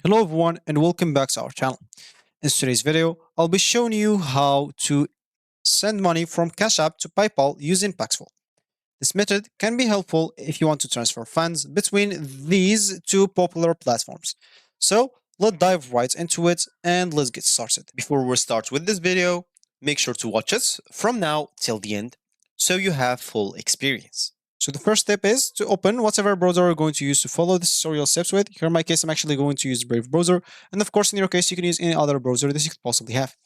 Hello everyone and welcome back to our channel. In today's video, I'll be showing you how to send money from Cashapp to PayPal using Paxful. This method can be helpful if you want to transfer funds between these two popular platforms. So let's dive right into it and let's get started. Before we start with this video, make sure to watch us from now till the end so you have full experience. So the first step is to open whatever browser you're going to use to follow the tutorial steps with. Here in my case, I'm actually going to use Brave browser. And of course, in your case, you can use any other browser that you could possibly have.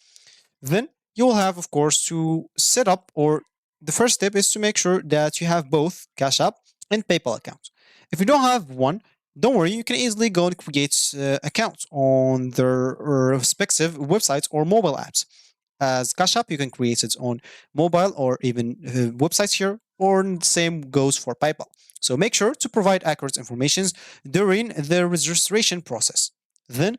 Then you will have, of course, to set up, or the first step is to make sure that you have both Cash App and PayPal accounts. If you don't have one, don't worry, you can easily go and create accounts on their respective websites or mobile apps. As Cash App, you can create its own mobile or even websites here, or the same goes for PayPal. So make sure to provide accurate information during the registration process. Then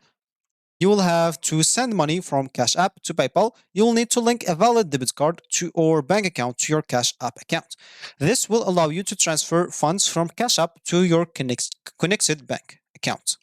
you will have to send money from Cash App to PayPal. You will need to link a valid debit card to or bank account to your Cash App account. This will allow you to transfer funds from Cash App to your connected bank account.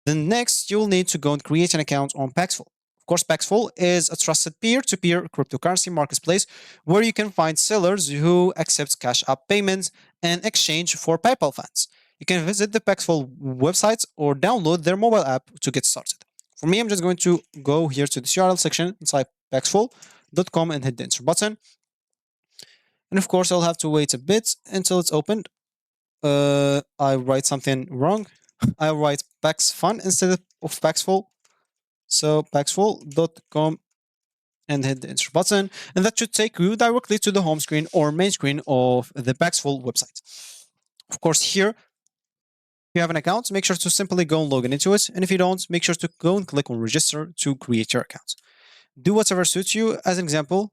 Then next, you'll need to go and create an account on Paxful. Of course, Paxful is a trusted peer-to-peer cryptocurrency marketplace where you can find sellers who accept Cash App payments and exchange for PayPal funds. You can visit the Paxful website or download their mobile app to get started. For me, I'm just going to go here to the URL section inside paxful.com and hit the enter button. And of course, I'll have to wait a bit until it's opened. I write something wrong. I write PaxFun instead of Paxful. So paxful.com and hit the enter button. And that should take you directly to the home screen or main screen of the Paxful website. Of course, here, if you have an account, make sure to simply go and log in into it. And if you don't, make sure to go and click on register to create your account. Do whatever suits you. As an example,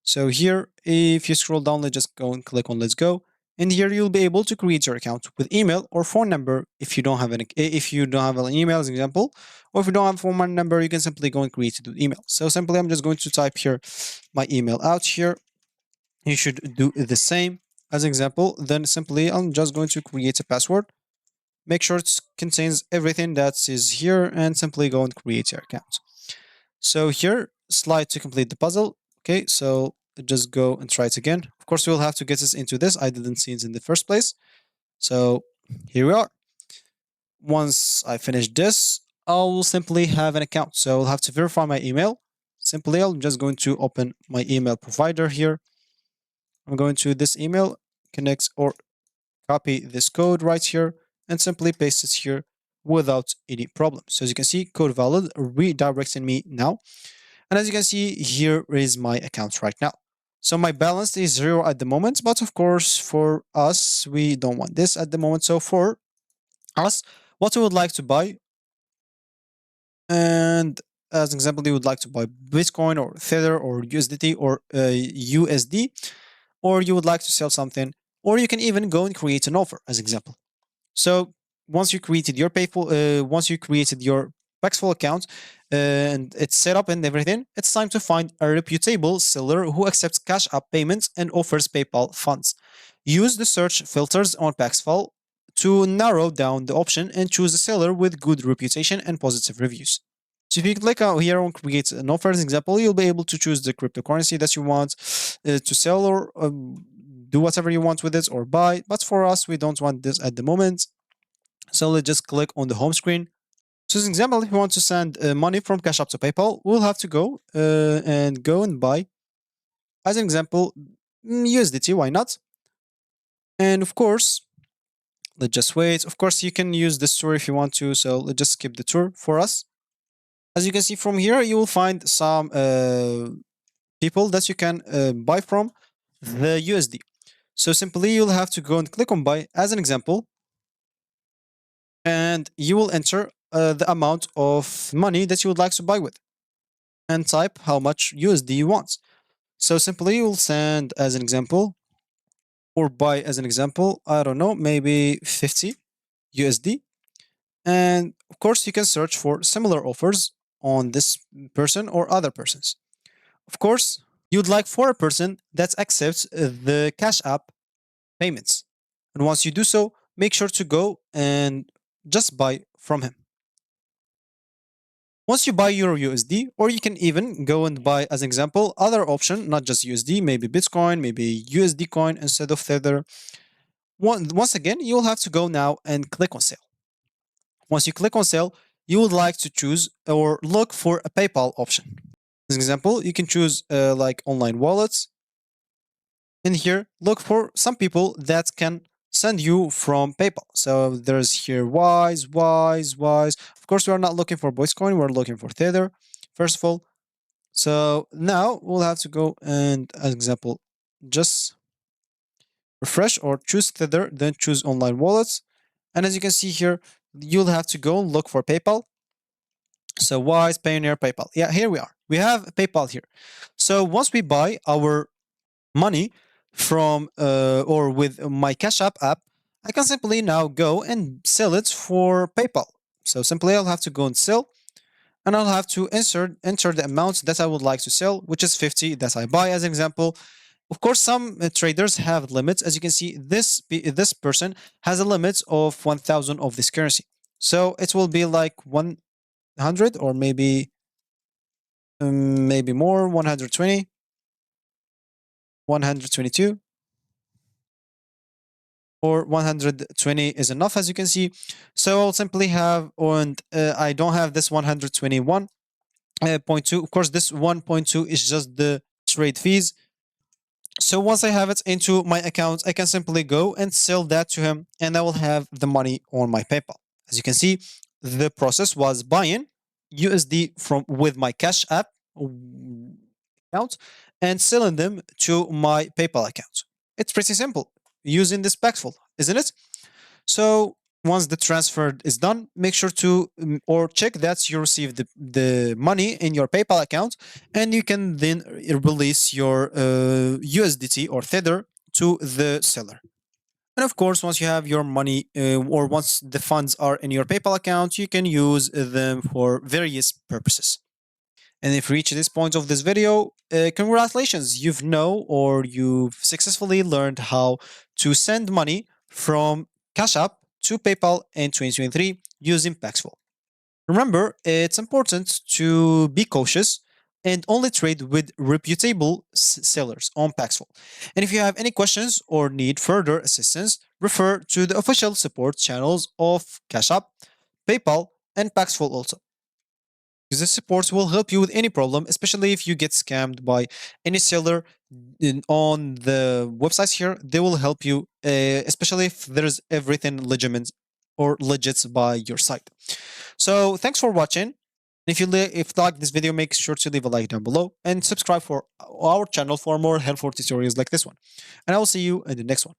so here, if you scroll down, let's just go and click on let's go. And here you'll be able to create your account with email or phone number if you don't have an email as an example, or if you don't have a phone number, you can simply go and create it with email. So simply I'm just going to type here my email out here. You should do the same as an example. Then simply I'm just going to create a password. Make sure it contains everything that is here and simply go and create your account. So here, slide to complete the puzzle. Okay, so just go and try it again. Of course, we'll have to get us into this. I didn't see it in the first place. So here we are. Once I finish this, I'll simply have an account. So I'll have to verify my email. Simply, I'm just going to open my email provider here. I'm going to this email, connect or copy this code right here, and simply paste it here without any problem. So as you can see, code valid redirecting me now. And as you can see, here is my account right now. So my balance is 0 at the moment, but of course, for us, we don't want this at the moment. So for us, what we would like to buy, and as an example, you would like to buy Bitcoin or Tether or USDT or USD, or you would like to sell something, or you can even go and create an offer as example. So once you created your Paxful account and it's set up and everything, it's time to find a reputable seller who accepts Cash App payments and offers PayPal funds. Use the search filters on Paxful to narrow down the option and choose a seller with good reputation and positive reviews. So if you click out here on create an offer as example, you'll be able to choose the cryptocurrency that you want to sell or do whatever you want with it or buy. But for us, we don't want this at the moment. So let's just click on the home screen. So as an example, if you want to send money from Cash App to PayPal, we'll have to go and buy, as an example, USDT, why not? And of course, let's just wait. Of course, you can use this tour if you want to. So let's just skip the tour for us. As you can see from here, you will find some people that you can buy from the USD. So simply, you'll have to go and click on buy as an example. And you will enter the amount of money that you would like to buy with and type how much USD you want. So simply you'll send as an example or buy as an example, I don't know, maybe 50 USD. And of course, you can search for similar offers on this person or other persons. Of course, you'd like for a person that accepts the Cash App payments. And once you do so, make sure to go and just buy from him. Once you buy your USD, or you can even go and buy, as an example, other option, not just USD, maybe Bitcoin, maybe USD coin instead of Tether. Once again, you will have to go now and click on sale. Once you click on sale, you would like to choose or look for a PayPal option. As an example, you can choose like online wallets. In here, look for some people that can send you from PayPal. So there's here Wise. Of course, we are not looking for Bitcoin, we're looking for Tether, first of all. So now we'll have to go and, as example, just refresh or choose Tether, then choose online wallets. And as you can see here, you'll have to go and look for PayPal. So Wise, Payoneer, PayPal. Yeah, here we are. We have PayPal here. So once we buy our money from or with my Cashapp app, I can simply now go and sell it for PayPal. So simply I'll have to go and sell, and I'll have to enter the amount that I would like to sell, which is 50 that I buy as an example. Of course, some traders have limits. As you can see, this person has a limit of 1,000 of this currency. So it will be like 100 or maybe more, 120, 122, or 120 is enough, as you can see. So I'll simply have, and I don't have this 121.2. Of course, this 1.2 is just the trade fees. So once I have it into my account, I can simply go and sell that to him, and I will have the money on my PayPal. As you can see, the process was buying USD from with my Cash App account and selling them to my PayPal account. It's pretty simple using this Paxful, isn't it? So once the transfer is done, make sure to or check that you receive the money in your PayPal account, and you can then release your USDT or Tether to the seller. And of course, once you have your money or once the funds are in your PayPal account, you can use them for various purposes. And if you reach this point of this video, congratulations, you've know or you've successfully learned how to send money from Cash App to PayPal in 2023 using Paxful. Remember, it's important to be cautious and only trade with reputable sellers on Paxful. And if you have any questions or need further assistance, refer to the official support channels of Cash App, PayPal, and Paxful also. Because this support will help you with any problem, especially if you get scammed by any seller on the websites here. They will help you, especially if there's everything legitimate or legit by your site. So thanks for watching. If if you like this video, make sure to leave a like down below and subscribe for our channel for more helpful tutorials like this one. And I will see you in the next one.